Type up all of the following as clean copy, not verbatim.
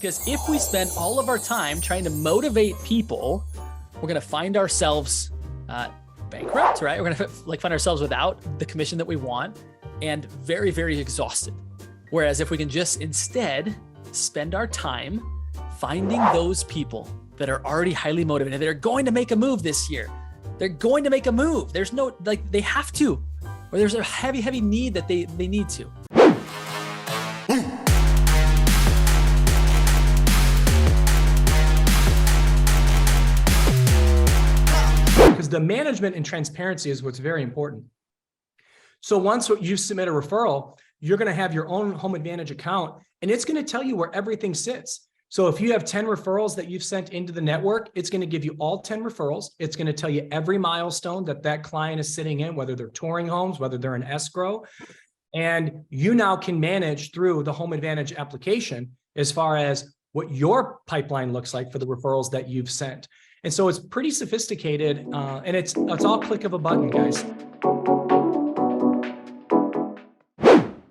Because if we spend all of our time trying to motivate people, we're going to find ourselves bankrupt, right? We're going to find ourselves without the commission that we want and very, very exhausted. Whereas if we can just instead spend our time finding those people that are already highly motivated, that are going to make a move this year. They're going to make a move. There's no, they have to, or there's a heavy, heavy need that they need to. Because the management and transparency is what's very important. So once you submit a referral, you're going to have your own Home Advantage account, and it's going to tell you where everything sits. So if you have 10 referrals that you've sent into the network, it's going to give you all 10 referrals. It's going to tell you every milestone that that client is sitting in, whether they're touring homes, whether they're in escrow. And you now can manage through the Home Advantage application as far as what your pipeline looks like for the referrals that you've sent. And so it's pretty sophisticated, and it's all click of a button, guys.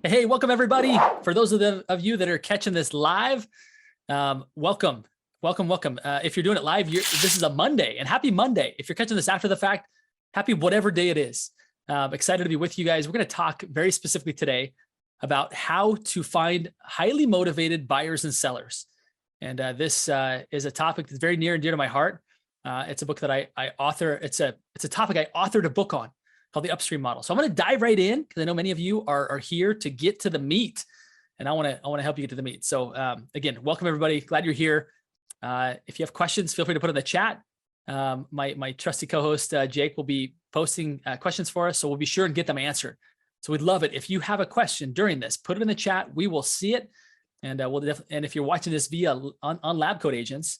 Hey, welcome everybody. For those of you that are catching this live, welcome. If you're doing it live, this is a Monday, and happy Monday. If you're catching this after the fact, happy whatever day it is. Excited to be with you guys. We're going to talk very specifically today about how to find highly motivated buyers and sellers. And this is a topic that's very near and dear to my heart. It's a book that I author. It's a topic I authored a book on called the Upstream Model. So I'm going to dive right in because I know many of you are here to get to the meat, and I want to help you get to the meat. So again, welcome everybody. Glad you're here. If you have questions, feel free to put in the chat. My trusty co-host Jake will be posting questions for us, so we'll be sure and get them answered. So we'd love it if you have a question during this, put it in the chat. We will see it, and and if you're watching this via on LabCoatAgents,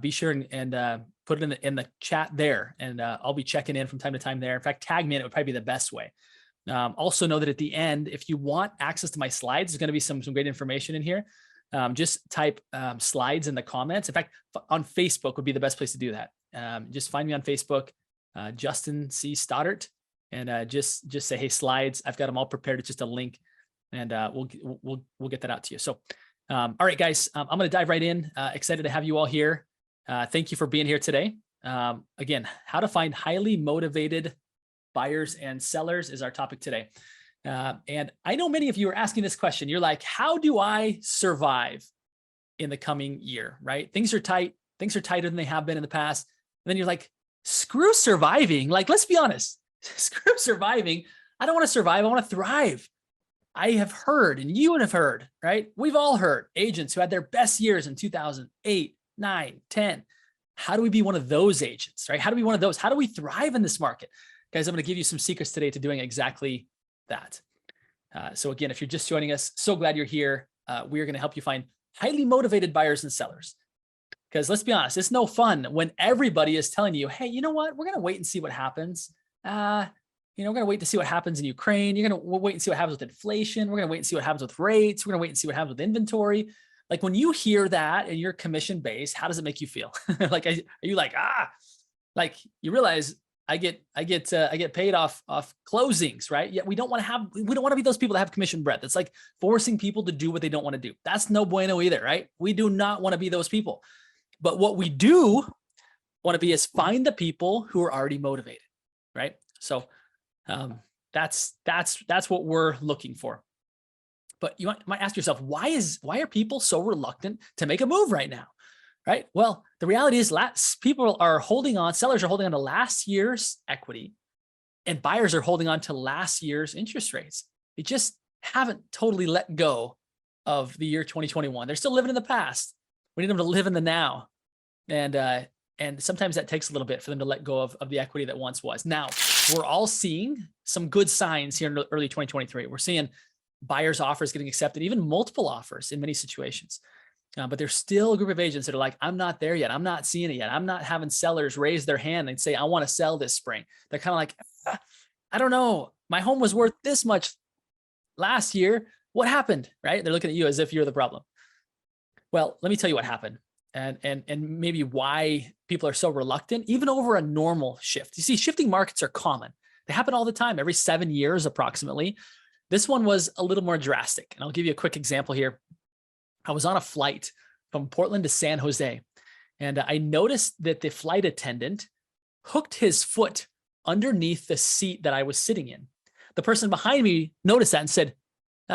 be sure and put it in the chat there, and I'll be checking in from time to time there. In fact, tag me in, it would probably be the best way. Also know that at the end, if you want access to my slides, there's going to be some great information in here. Just type slides in the comments. In fact, on Facebook would be the best place to do that. Just find me on Facebook, Justin C. Stoddart, and just say, hey, slides. I've got them all prepared. It's just a link, and we'll get that out to you. So, all right, guys, I'm going to dive right in. Excited to have you all here. Thank you for being here today. Again, how to find highly motivated buyers and sellers is our topic today. And I know many of you are asking this question. You're like, how do I survive in the coming year, right? Things are tight. Things are tighter than they have been in the past. And then you're like, screw surviving. Like, let's be honest, screw surviving. I don't want to survive. I want to thrive. I have heard, and you would have heard, right? We've all heard agents who had their best years in 2008, 9, 10. How do we be one of those agents, right? How do we be one of those? How do we thrive in this market? Guys, I'm going to give you some secrets today to doing exactly that. So again, if you're just joining us, so glad you're here. We are going to help you find highly motivated buyers and sellers. Because let's be honest, it's no fun when everybody is telling you, hey, you know what? We're going to wait and see what happens. We're going to wait to see what happens in Ukraine. We'll wait and see what happens with inflation. We're going to wait and see what happens with rates. We're going to wait and see what happens with inventory. Like when you hear that and you're commission based, how does it make you feel? Like, are you like, like you realize I get paid off closings, right? Yet we don't want to be those people that have commission breath. It's like forcing people to do what they don't want to do. That's no bueno either, right? We do not want to be those people. But what we do want to be is find the people who are already motivated, right? So that's what we're looking for. But you might ask yourself, why are people so reluctant to make a move right now, right? Well, the reality is sellers are holding on to last year's equity, and buyers are holding on to last year's interest rates. They just haven't totally let go of the year 2021. They're still living in the past. We need them to live in the now. And sometimes that takes a little bit for them to let go of the equity that once was. Now, we're all seeing some good signs here in early 2023. We're seeing buyers' offers getting accepted, even multiple offers in many situations. But there's still a group of agents that are like, I'm not there yet. I'm not seeing it yet. I'm not having sellers raise their hand and say, I want to sell this spring. They're kind of like, I don't know. My home was worth this much last year. What happened, right? They're looking at you as if you're the problem. Well, let me tell you what happened and maybe why people are so reluctant, even over a normal shift. You see, shifting markets are common. They happen all the time, every 7 years approximately. This one was a little more drastic. And I'll give you a quick example here. I was on a flight from Portland to San Jose. And I noticed that the flight attendant hooked his foot underneath the seat that I was sitting in. The person behind me noticed that and said,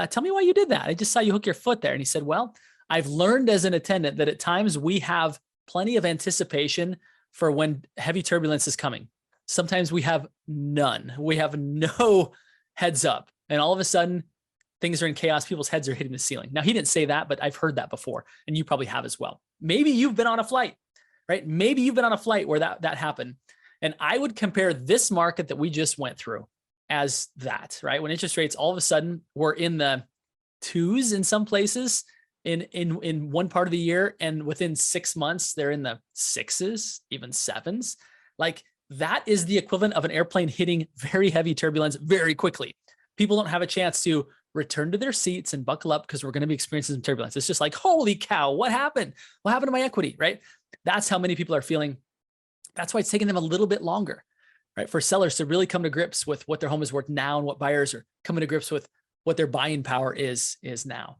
tell me why you did that. I just saw you hook your foot there. And he said, well, I've learned as an attendant that at times we have plenty of anticipation for when heavy turbulence is coming. Sometimes we have none. We have no heads up. And all of a sudden, things are in chaos. People's heads are hitting the ceiling. Now, he didn't say that, but I've heard that before. And you probably have as well. Maybe you've been on a flight, right? Maybe you've been on a flight where that happened. And I would compare this market that we just went through as that, right? When interest rates all of a sudden were in the twos in some places in one part of the year, and within 6 months, they're in the sixes, even sevens. Like that is the equivalent of an airplane hitting very heavy turbulence very quickly. People don't have a chance to return to their seats and buckle up because we're going to be experiencing some turbulence. It's just like, holy cow, what happened? What happened to my equity, right? That's how many people are feeling. That's why it's taking them a little bit longer, right? For sellers to really come to grips with what their home is worth now and what buyers are coming to grips with what their buying power is now.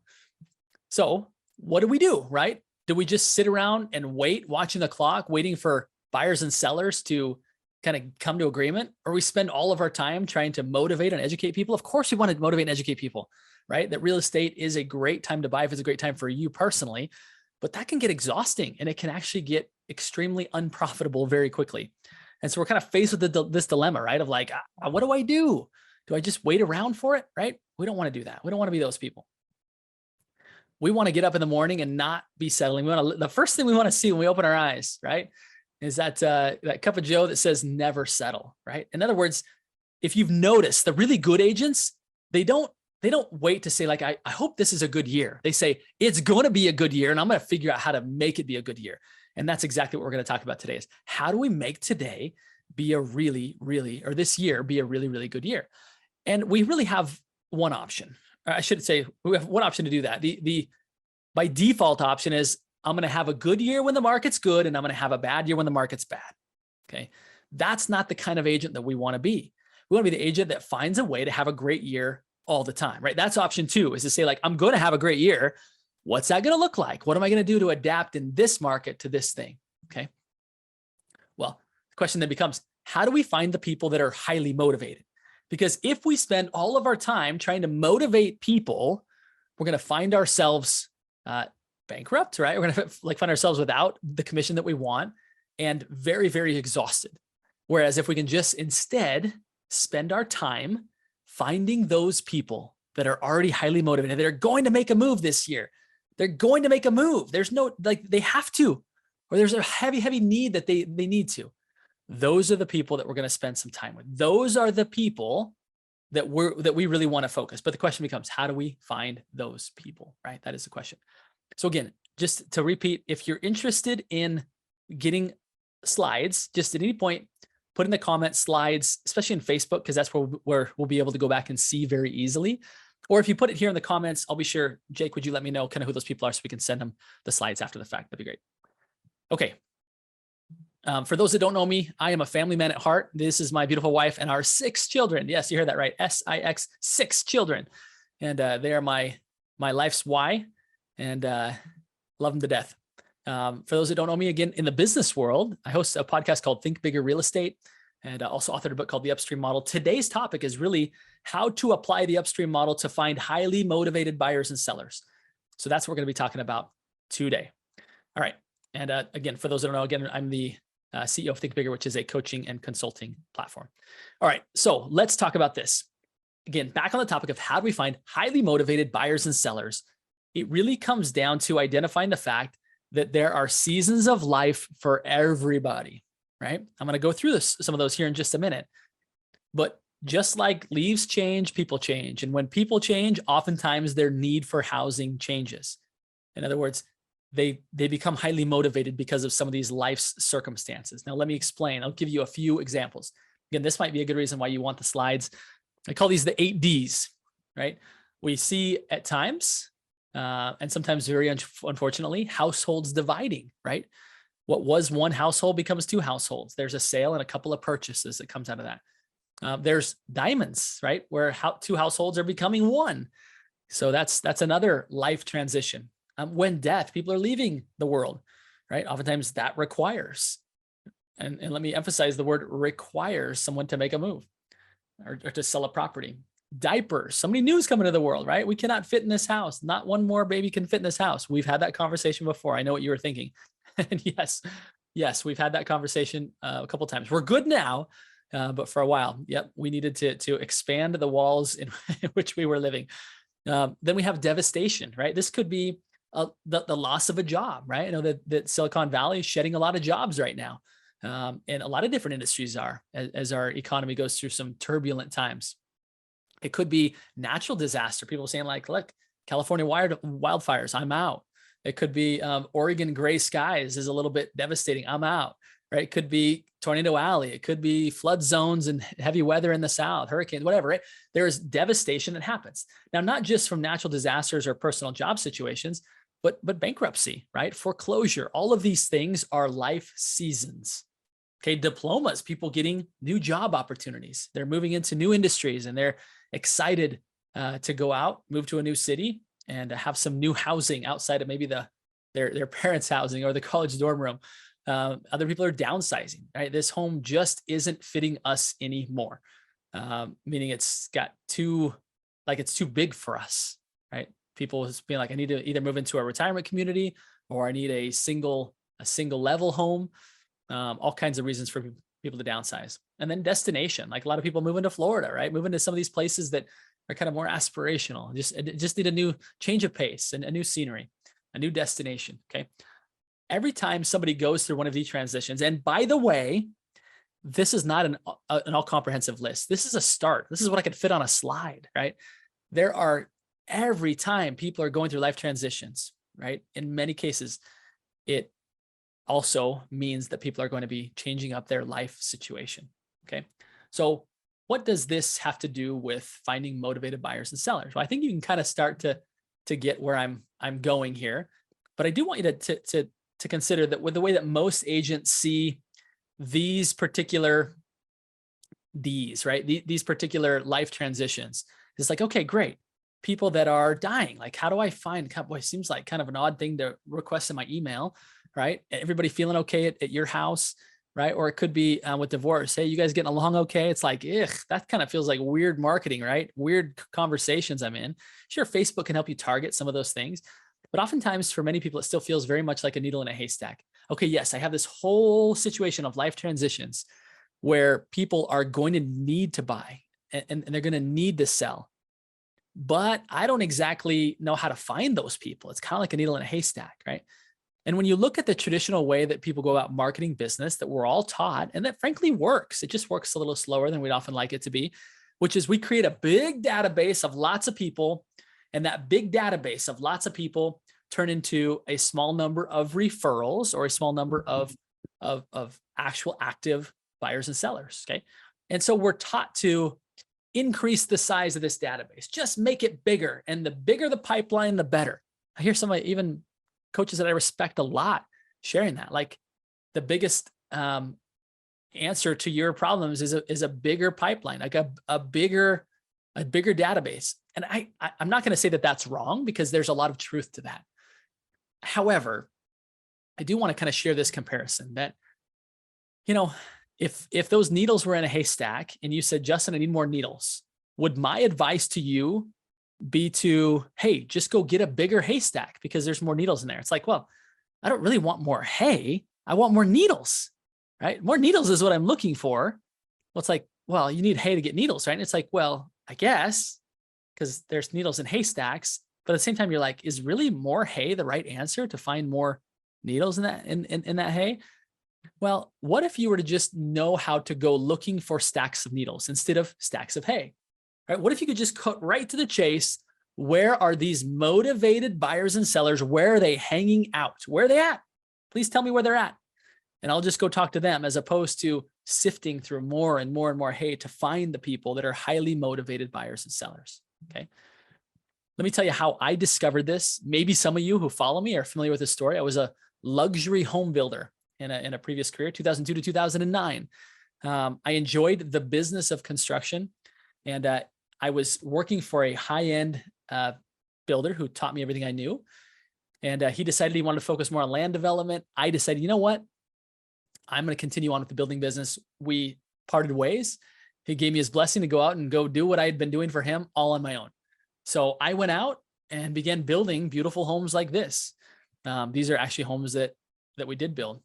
So what do we do, right? Do we just sit around and wait, watching the clock, waiting for buyers and sellers to kind of come to agreement? Or we spend all of our time trying to motivate and educate people? Of course, we want to motivate and educate people, right? That real estate is a great time to buy if it's a great time for you personally, but that can get exhausting and it can actually get extremely unprofitable very quickly. And so we're kind of faced with this dilemma, right? Of like, what do I do? Do I just wait around for it, right? We don't want to do that. We don't want to be those people. We want to get up in the morning and not be settling. The first thing we want to see when we open our eyes, right, is that cup of Joe that says never settle, right? In other words, if you've noticed, the really good agents, they don't wait to say like, I hope this is a good year. They say it's going to be a good year and I'm going to figure out how to make it be a good year. And that's exactly what we're going to talk about today is how do we make today be a really, really, or this year be a really, really good year? And we really have one option. I should say we have one option to do that. The by default option is I'm going to have a good year when the market's good and I'm going to have a bad year when the market's bad. Okay. That's not the kind of agent that we want to be. We want to be the agent that finds a way to have a great year all the time, right? That's option two, is to say like, I'm going to have a great year. What's that going to look like? What am I going to do to adapt in this market to this thing? Okay. Well, the question then becomes, how do we find the people that are highly motivated? Because if we spend all of our time trying to motivate people, we're going to find ourselves bankrupt, right? We're going to find ourselves without the commission that we want and very, very exhausted. Whereas if we can just instead spend our time finding those people that are already highly motivated, that are going to make a move this year. They're going to make a move. There's no, like they have to, or there's a heavy, heavy need that they need to. Those are the people that we're going to spend some time with. Those are the people that we really want to focus. But the question becomes, how do we find those people, right? That is the question. So again, just to repeat, if you're interested in getting slides, just at any point, put in the comments slides, especially in Facebook, because that's where we'll be able to go back and see very easily. Or if you put it here in the comments, I'll be sure, Jake, would you let me know kind of who those people are so we can send them the slides after the fact? That'd be great. Okay. For those that don't know me, I am a family man at heart. This is my beautiful wife and our 6 children. Yes, you heard that right. SIX, 6 children. And they are my life's why, and love them to death. For those that don't know me, again, in the business world, I host a podcast called Think Bigger Real Estate, and also authored a book called The Upstream Model. Today's topic is really how to apply the Upstream Model to find highly motivated buyers and sellers. So that's what we're going to be talking about today. All right. And again, for those that don't know, again, I'm the CEO of Think Bigger, which is a coaching and consulting platform. All right. So let's talk about this. Again, back on the topic of how do we find highly motivated buyers and sellers, it really comes down to identifying the fact that there are seasons of life for everybody, right? I'm going to go through some of those here in just a minute. But just like leaves change, people change. And when people change, oftentimes their need for housing changes. In other words, they become highly motivated because of some of these life's circumstances. Now, let me explain. I'll give you a few examples. Again, this might be a good reason why you want the slides. I call these the 8 Ds, right? We see at times, and sometimes very unfortunately, households dividing, right? What was one household becomes 2 households. There's a sale and a couple of purchases that comes out of that. There's diamonds, right? Where 2 households are becoming 1. So that's another life transition. When death, people are leaving the world, right? Oftentimes that requires, and let me emphasize the word requires, someone to make a move or to sell a property. Diapers, so many news coming to the world, right? We cannot fit in this house. Not one more baby can fit in this house. We've had that conversation before. I know what you were thinking. And yes, we've had that conversation a couple of times. We're good now, but for a while, yep, we needed to expand the walls in which we were living. Then we have devastation, right? This could be the loss of a job, right? I know that Silicon Valley is shedding a lot of jobs right now. And a lot of different industries are as our economy goes through some turbulent times. It could be natural disaster. People saying like, look, California wildfires, I'm out. It could be Oregon gray skies is a little bit devastating. I'm out, right? It could be Tornado Alley. It could be flood zones and heavy weather in the South, hurricanes, whatever, right? There is devastation that happens. Now, not just from natural disasters or personal job situations, but bankruptcy, right? Foreclosure. All of these things are life seasons. Okay, diplomas, people getting new job opportunities. They're moving into new industries and they're excited to go out, move to a new city and have some new housing outside of maybe their parents' housing or the college dorm room. Other people are downsizing, right? This home just isn't fitting us anymore. Meaning it's too big for us, right? People just being like, I need to either move into a retirement community or I need a single level home. All kinds of reasons for people to downsize. And then destination, like a lot of people moving to Florida, right? Moving to some of these places that are kind of more aspirational, just need a new change of pace and a new scenery, a new destination, okay? Every time somebody goes through one of these transitions, and by the way, this is not an all-comprehensive list. This is a start. This is what I could fit on a slide, right? Every time people are going through life transitions, right? In many cases, it also means that people are going to be changing up their life situation, okay? So what does this have to do with finding motivated buyers and sellers? Well, I think you can kind of start to get where I'm going here, but I do want you to consider that with the way that most agents see these particular life transitions, it's like, okay, great. People that are dying, like how do I find, boy, it seems like kind of an odd thing to request in my email, right? Everybody feeling okay at your house, right? Or it could be with divorce. Hey, you guys getting along okay? It's like, that kind of feels like weird marketing, right? Weird conversations I'm in. Sure, Facebook can help you target some of those things, but oftentimes for many people, it still feels very much like a needle in a haystack. Okay, yes, I have this whole situation of life transitions where people are going to need to buy and they're going to need to sell, but I don't exactly know how to find those people. It's kind of like a needle in a haystack, right? And when you look at the traditional way that people go about marketing business that we're all taught, and that frankly works, it just works a little slower than we'd often like it to be, which is we create a big database of lots of people, and that big database of lots of people turn into a small number of referrals or a small number of actual active buyers and sellers, okay? And so we're taught to increase the size of this database, just make it bigger, and the bigger the pipeline, the better. I hear somebody, even coaches that I respect a lot, sharing that, like the biggest answer to your problems is a bigger pipeline, like a bigger database. And I'm not going to say that that's wrong, because there's a lot of truth to that. However, I do want to kind of share this comparison that, if those needles were in a haystack and you said, Justin, I need more needles, would my advice to you be to, hey, just go get a bigger haystack because there's more needles in there? It's like, well, I don't really want more hay. I want more needles, right? More needles is what I'm looking for. Well, it's like, well, you need hay to get needles, right? And it's like, well, I guess, because there's needles in haystacks, but at the same time, you're like, is really more hay the right answer to find more needles in that hay? Well, what if you were to just know how to go looking for stacks of needles instead of stacks of hay? Right? What if you could just cut right to the chase? Where are these motivated buyers and sellers? Where are they hanging out? Where are they at? Please tell me where they're at, and I'll just go talk to them, as opposed to sifting through more and more and more hay to find the people that are highly motivated buyers and sellers. Okay. Let me tell you how I discovered this. Maybe some of you who follow me are familiar with this story. I was a luxury home builder in a previous career, 2002 to 2009. I enjoyed the business of construction, and I was working for a high-end builder who taught me everything I knew. And he decided he wanted to focus more on land development. I decided, you know what? I'm going to continue on with the building business. We parted ways. He gave me his blessing to go out and go do what I had been doing for him all on my own. So I went out and began building beautiful homes like this. These are actually homes that we did build.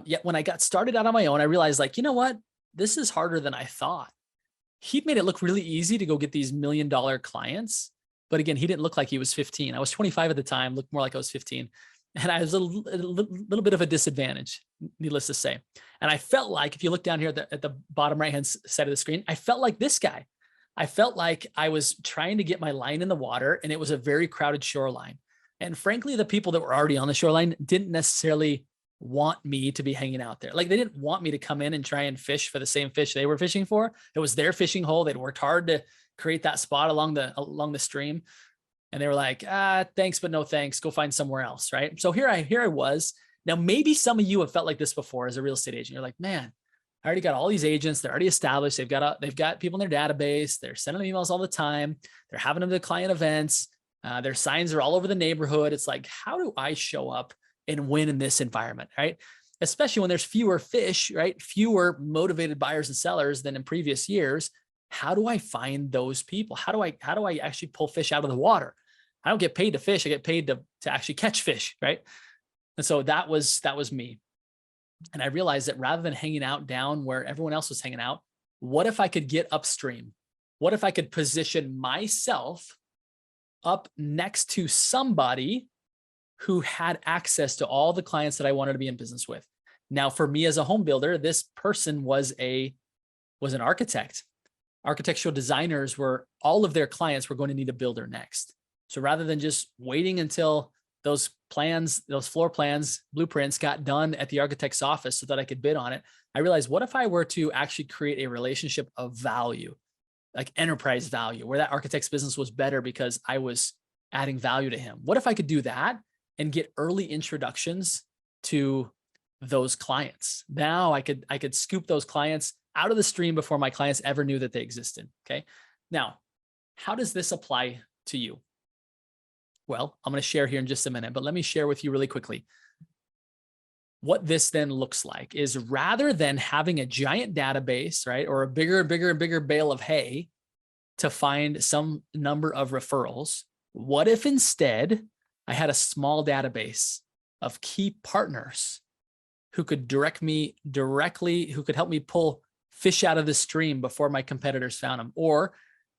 Yet when I got started out on my own, I realized, like, you know what? This is harder than I thought. He'd made it look really easy to go get these $1 million clients. But again, he didn't look like he was 15. I was 25 at the time, looked more like I was 15. And I was a little bit of a disadvantage, needless to say. And I felt like, if you look down here at the bottom right-hand side of the screen, I felt like this guy. I felt like I was trying to get my line in the water, and it was a very crowded shoreline. And frankly, the people that were already on the shoreline didn't necessarily want me to be hanging out there. Like, they didn't want me to come in and try and fish for the same fish they were fishing for. It was their fishing hole. They'd worked hard to create that spot along the stream. And they were like, thanks, but no thanks. Go find somewhere else, right? So here I was. Now, maybe some of you have felt like this before as a real estate agent. You're like, man, I already got all these agents. They're already established. They've got people in their database. They're sending emails all the time. They're having them to client events. Their signs are all over the neighborhood. It's like, how do I show up and win in this environment, right? Especially when there's fewer fish, right? Fewer motivated buyers and sellers than in previous years. How do I find those people? How do I actually pull fish out of the water? I don't get paid to fish. I get paid to actually catch fish, right? And so that was me. And I realized that rather than hanging out down where everyone else was hanging out, what if I could get upstream? What if I could position myself up next to somebody who had access to all the clients that I wanted to be in business with? Now, for me as a home builder, this person was an architect. Architectural designers all of their clients were going to need a builder next. So rather than just waiting until those floor plans, blueprints got done at the architect's office so that I could bid on it, I realized, what if I were to actually create a relationship of value, like enterprise value, where that architect's business was better because I was adding value to him? What if I could do that and get early introductions to those clients? Now I could scoop those clients out of the stream before my clients ever knew that they existed. Okay. Now, how does this apply to you? Well, I'm going to share here in just a minute, but let me share with you really quickly. What this then looks like is, rather than having a giant database, right, or a bigger bale of hay to find some number of referrals, what if instead I had a small database of key partners who could help me pull fish out of the stream before my competitors found them, or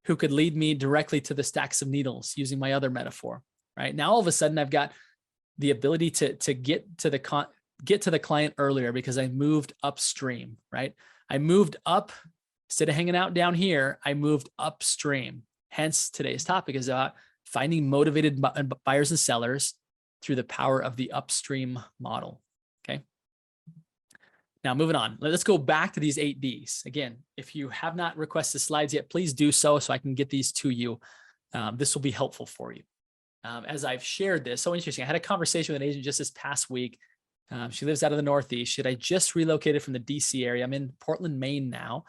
who could lead me directly to the stacks of needles, using my other metaphor, right? Now, all of a sudden, I've got the ability to get to the client earlier because I moved upstream, right? I moved up. Instead of hanging out down here, I moved upstream. Hence, today's topic is about finding motivated buyers and sellers through the power of the upstream model. Okay. Now, moving on, let's go back to these 8 Ds. Again, if you have not requested slides yet, please do so I can get these to you. This will be helpful for you. As I've shared this, so interesting. I had a conversation with an agent just this past week. She lives out of the Northeast. She had just relocated from the DC area. I'm in Portland, Maine now.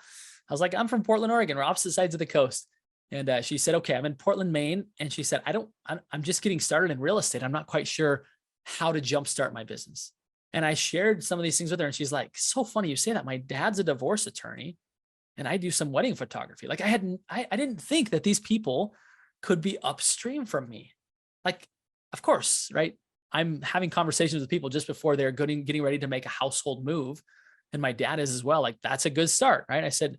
I was like, I'm from Portland, Oregon. We're opposite sides of the coast. And she said, okay, I'm in Portland, Maine. And she said, I'm just getting started in real estate. I'm not quite sure how to jumpstart my business. And I shared some of these things with her, and she's like, so funny you say that. My dad's a divorce attorney and I do some wedding photography. Like, I didn't think that these people could be upstream from me. Like, of course, right? I'm having conversations with people just before they're getting ready to make a household move. And my dad is as well. Like, that's a good start, right? I said,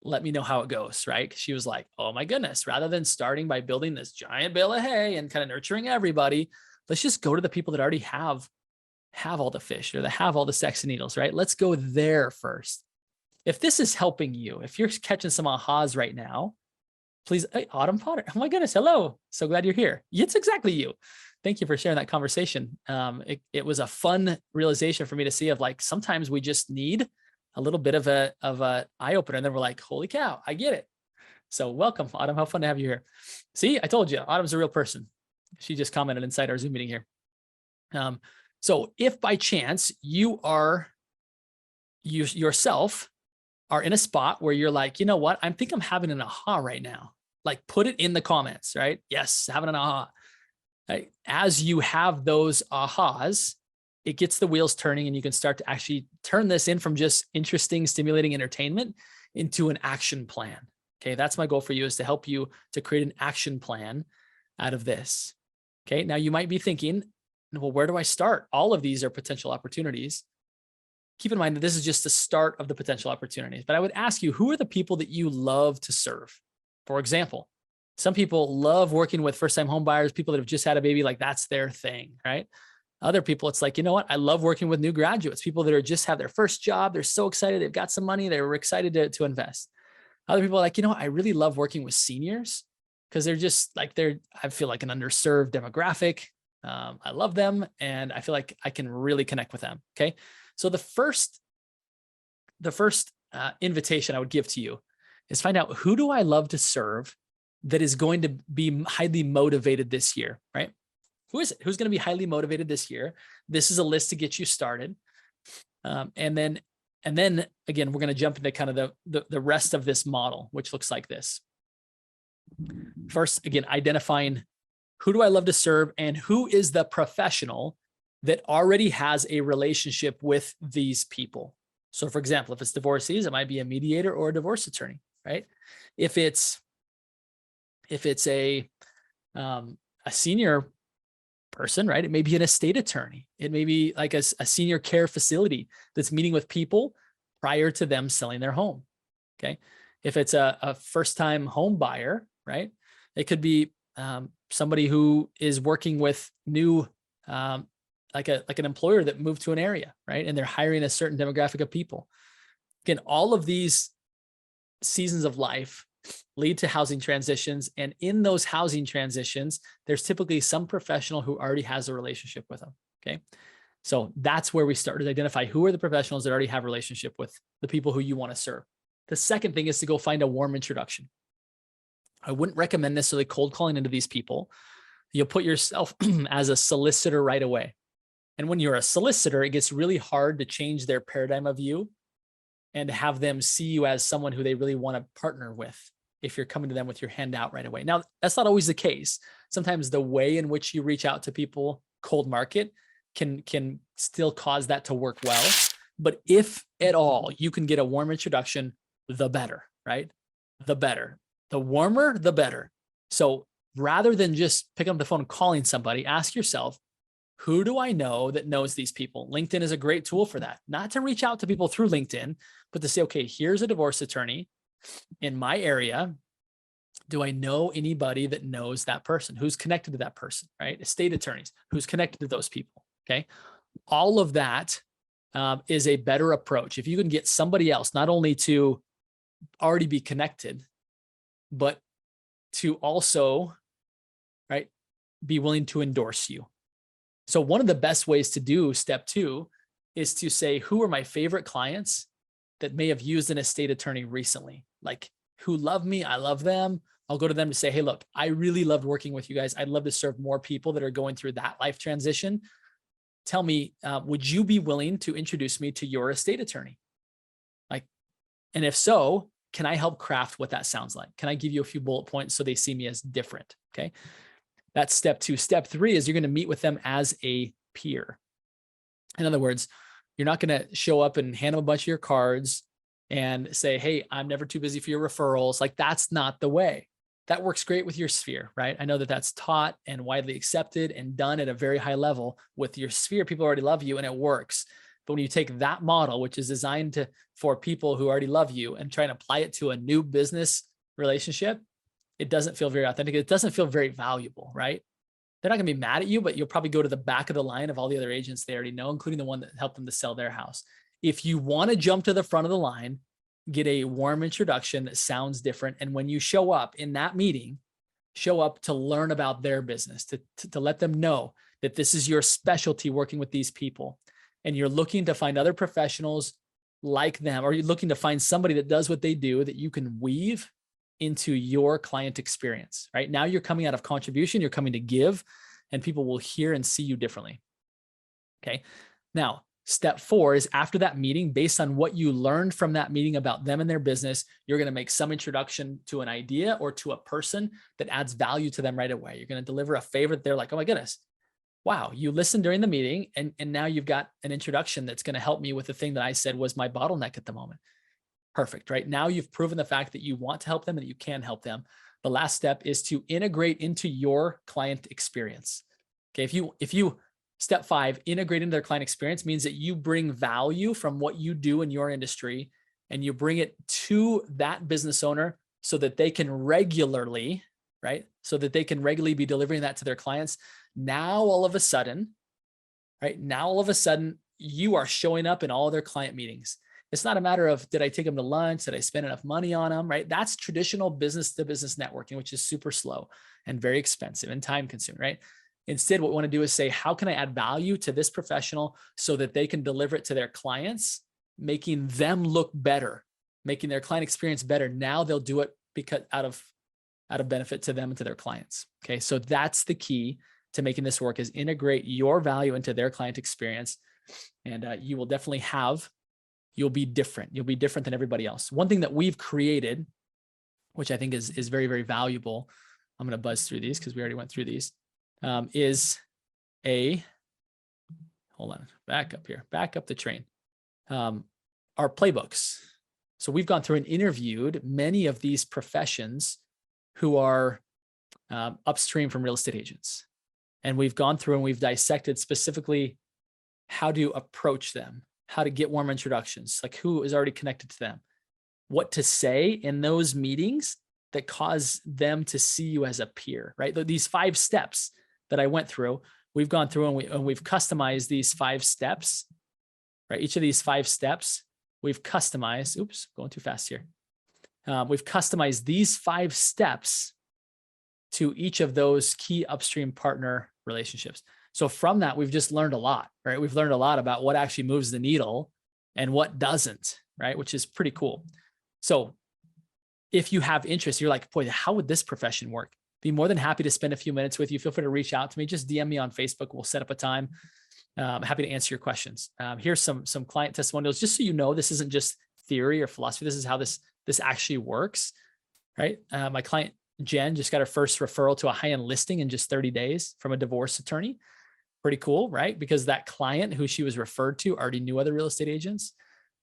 let me know how it goes, right? She was like, oh my goodness, rather than starting by building this giant bale of hay and kind of nurturing everybody, let's just go to the people that already have all the fish, or that have all the stacks of needles, right? Let's go there first. If this is helping you, if you're catching some ahas right now, please, hey, Autumn Potter, oh my goodness, hello. So glad you're here. It's exactly you. Thank you for sharing that conversation. It was a fun realization for me to see of, like, sometimes we just need a little bit of a eye opener, and then we're like, holy cow, I get it. So welcome, Autumn. How fun to have you here. See, I told you, Autumn's a real person. She just commented inside our Zoom meeting here. So if by chance you yourself are in a spot where you're like, you know what, I think I'm having an aha right now, like, put it in the comments, right? Yes, having an aha. right? As you have those ahas, it gets the wheels turning, and you can start to actually turn this in from just interesting, stimulating entertainment into an action plan. Okay, that's my goal for you, is to help you to create an action plan out of this. Okay, now you might be thinking, well, where do I start? All of these are potential opportunities. Keep in mind that this is just the start of the potential opportunities, but I would ask you, who are the people that you love to serve? For example, some people love working with first-time home buyers, people that have just had a baby, like that's their thing, right? Other people, it's like, you know what? I love working with new graduates, people that are just have their first job. They're so excited. They've got some money. They were excited to invest. Other people are like, you know what? I really love working with seniors because they're just like, I feel like an underserved demographic. I love them, and I feel like I can really connect with them. Okay. So the first invitation I would give to you is find out, who do I love to serve that is going to be highly motivated this year, right? Who is it? Who's going to be highly motivated this year? This is a list to get you started. And then again, we're going to jump into kind of the rest of this model, which looks like this. First, again, identifying who do I love to serve and who is the professional that already has a relationship with these people. So for example, if it's divorcees, it might be a mediator or a divorce attorney, right? If it's a senior person, right? It may be an estate attorney. It may be like a senior care facility that's meeting with people prior to them selling their home. Okay. If it's a first-time home buyer, right? It could be somebody who is working with new, like an employer that moved to an area, right? And they're hiring a certain demographic of people. Again, all of these seasons of life lead to housing transitions. And in those housing transitions, there's typically some professional who already has a relationship with them. Okay. So that's where we started to identify who are the professionals that already have a relationship with the people who you want to serve. The second thing is to go find a warm introduction. I wouldn't recommend necessarily cold calling into these people. You'll put yourself as a solicitor right away. And when you're a solicitor, it gets really hard to change their paradigm of you and have them see you as someone who they really want to partner with if you're coming to them with your hand out right away. Now, that's not always the case. Sometimes the way in which you reach out to people cold market can still cause that to work well. But if at all you can get a warm introduction, the better, right? The better. The warmer, the better. So rather than just picking up the phone and calling somebody, ask yourself, who do I know that knows these people? LinkedIn is a great tool for that. Not to reach out to people through LinkedIn, but to say, okay, here's a divorce attorney in my area. Do I know anybody that knows that person? Who's connected to that person, right? Estate attorneys, who's connected to those people, okay? All of that is a better approach. If you can get somebody else, not only to already be connected, but to also, right, be willing to endorse you. So one of the best ways to do step 2 is to say, who are my favorite clients that may have used an estate attorney recently? Like, who love me, I love them. I'll go to them to say, hey, look, I really loved working with you guys. I'd love to serve more people that are going through that life transition. Tell me, would you be willing to introduce me to your estate attorney? Like, and if so, can I help craft what that sounds like? Can I give you a few bullet points so they see me as different? Okay. That's step 2. Step 3 is you're going to meet with them as a peer. In other words, you're not going to show up and hand them a bunch of your cards and say, hey, I'm never too busy for your referrals. Like, that's not the way. That works great with your sphere, right? I know that that's taught and widely accepted and done at a very high level with your sphere. People already love you and it works. But when you take that model, which is designed for people who already love you, and try and apply it to a new business relationship, it doesn't feel very authentic. It doesn't feel very valuable, right? They're not going to be mad at you, but you'll probably go to the back of the line of all the other agents they already know, including the one that helped them to sell their house. If you want to jump to the front of the line, get a warm introduction that sounds different. And when you show up in that meeting, show up to learn about their business, to let them know that this is your specialty working with these people. And you're looking to find other professionals like them, or you're looking to find somebody that does what they do that you can weave into your client experience, right? Now you're coming out of contribution, you're coming to give, and people will hear and see you differently. Okay. Now, Step 4 is after that meeting, based on what you learned from that meeting about them and their business, you're going to make some introduction to an idea or to a person that adds value to them right away. You're going to deliver a favor that they're like, oh my goodness, wow, you listened during the meeting and now you've got an introduction that's going to help me with the thing that I said was my bottleneck at the moment. Perfect, right? Now you've proven the fact that you want to help them and that you can help them. The last step is to integrate into your client experience. Okay, if you Step 5, integrate into their client experience means that you bring value from what you do in your industry and you bring it to that business owner so that they can regularly, right? So that they can regularly be delivering that to their clients. Now, all of a sudden, right? Now, all of a sudden, you are showing up in all their client meetings. It's not a matter of, did I take them to lunch? Did I spend enough money on them, right? That's traditional business to business networking, which is super slow and very expensive and time consuming, right? Instead, what we want to do is say, how can I add value to this professional so that they can deliver it to their clients, making them look better, making their client experience better. Now they'll do it because out of benefit to them and to their clients. Okay, so that's the key to making this work, is integrate your value into their client experience, and you will definitely you'll be different. You'll be different than everybody else. One thing that we've created, which I think is very, very valuable. I'm going to buzz through these because we already went through these. Is hold on, back up here, back up the train. Our playbooks. So we've gone through and interviewed many of these professions who are upstream from real estate agents. And we've gone through and we've dissected specifically how to approach them, how to get warm introductions, like who is already connected to them, what to say in those meetings that cause them to see you as a peer, right? These 5 steps that I went through, we've gone through and we've customized these 5 steps, right? Each of these 5 steps, we've customized, oops, going too fast here. We've customized these 5 steps to each of those key upstream partner relationships. So from that, we've just learned a lot, right? We've learned a lot about what actually moves the needle and what doesn't, right? Which is pretty cool. So if you have interest, you're like, boy, how would this profession work? Be more than happy to spend a few minutes with you. Feel free to reach out to me. Just DM me on Facebook. We'll set up a time. I'm happy to answer your questions. Here's some client testimonials, just so you know, this isn't just theory or philosophy. This is how this actually works, right? My client, Jen, just got her first referral to a high-end listing in just 30 days from a divorce attorney. Pretty cool, right? Because that client who she was referred to already knew other real estate agents,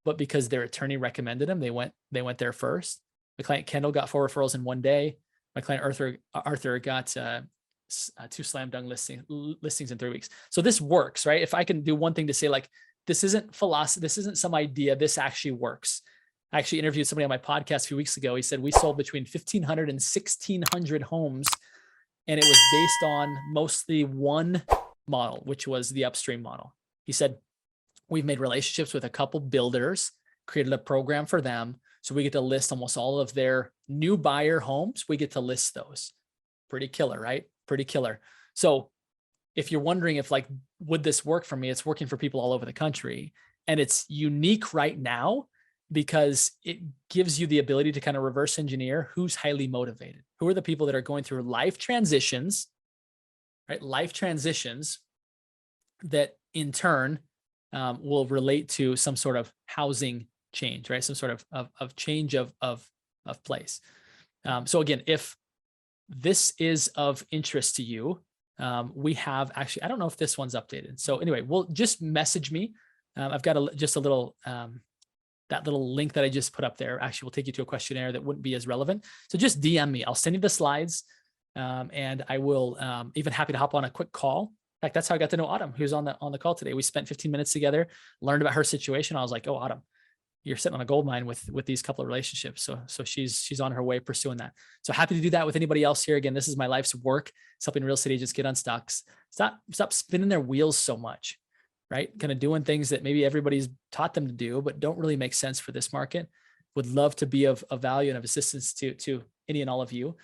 but because their attorney recommended them, they went there first. My client Kendall got 4 referrals in one day. My client Arthur got 2 slam dunk listings in 3 weeks. So this works, right? If I can do one thing to say, like, this isn't philosophy, this isn't some idea, this actually works. I actually interviewed somebody on my podcast a few weeks ago. He said we sold between 1,500 and 1,600 homes, and it was based on mostly one model, which was the upstream model. He said, we've made relationships with a couple builders, created a program for them. So we get to list almost all of their new buyer homes. We get to list those. Pretty killer, right? Pretty killer. So if you're wondering if, like, would this work for me? It's working for people all over the country. And it's unique right now because it gives you the ability to kind of reverse engineer who's highly motivated. Who are the people that are going through life transitions, right? Life transitions that in turn will relate to some sort of housing change, right? Some sort of change of place. So again, if this is of interest to you, we have actually, I don't know if this one's updated. So anyway, we'll just message me. I've got just a little, that little link that I just put up there actually will take you to a questionnaire that wouldn't be as relevant. So just DM me. I'll send you the slides, and I will even happy to hop on a quick call. In fact, that's how I got to know Autumn, who's on the call today. We spent 15 minutes together, learned about her situation. I was like, oh, Autumn, you're sitting on a gold mine with these couple of relationships. So she's on her way pursuing that. So happy to do that with anybody else here. Again, this is my life's work. It's helping real estate agents get unstuck. Stop spinning their wheels so much, right? Kind of doing things that maybe everybody's taught them to do, but don't really make sense for this market. Would love to be of value and of assistance to any and all of you.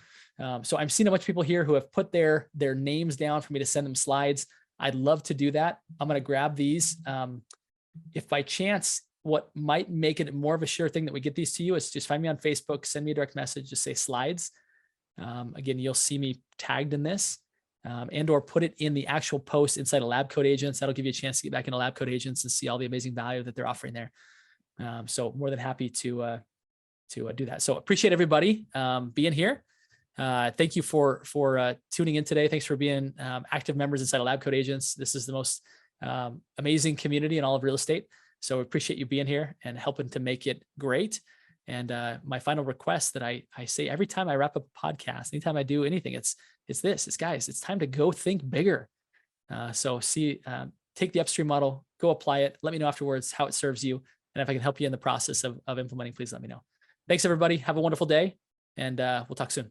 So I'm seeing a bunch of people here who have put their names down for me to send them slides. I'd love to do that. I'm going to grab these. If by chance, what might make it more of a sure thing that we get these to you is just find me on Facebook, send me a direct message, just say slides. Again, you'll see me tagged in this, and or put it in the actual post inside of LabCoatAgents. That'll give you a chance to get back into LabCoatAgents and see all the amazing value that they're offering there. So more than happy to do that. So appreciate everybody being here. Thank you for tuning in today. Thanks for being active members inside of LabCoatAgents. This is the most amazing community in all of real estate. So appreciate you being here and helping to make it great. And my final request that I say every time I wrap up a podcast, anytime I do anything, it's guys, it's time to go think bigger. So take the Upstream model, go apply it. Let me know afterwards how it serves you. And if I can help you in the process of implementing, please let me know. Thanks, everybody. Have a wonderful day, and we'll talk soon.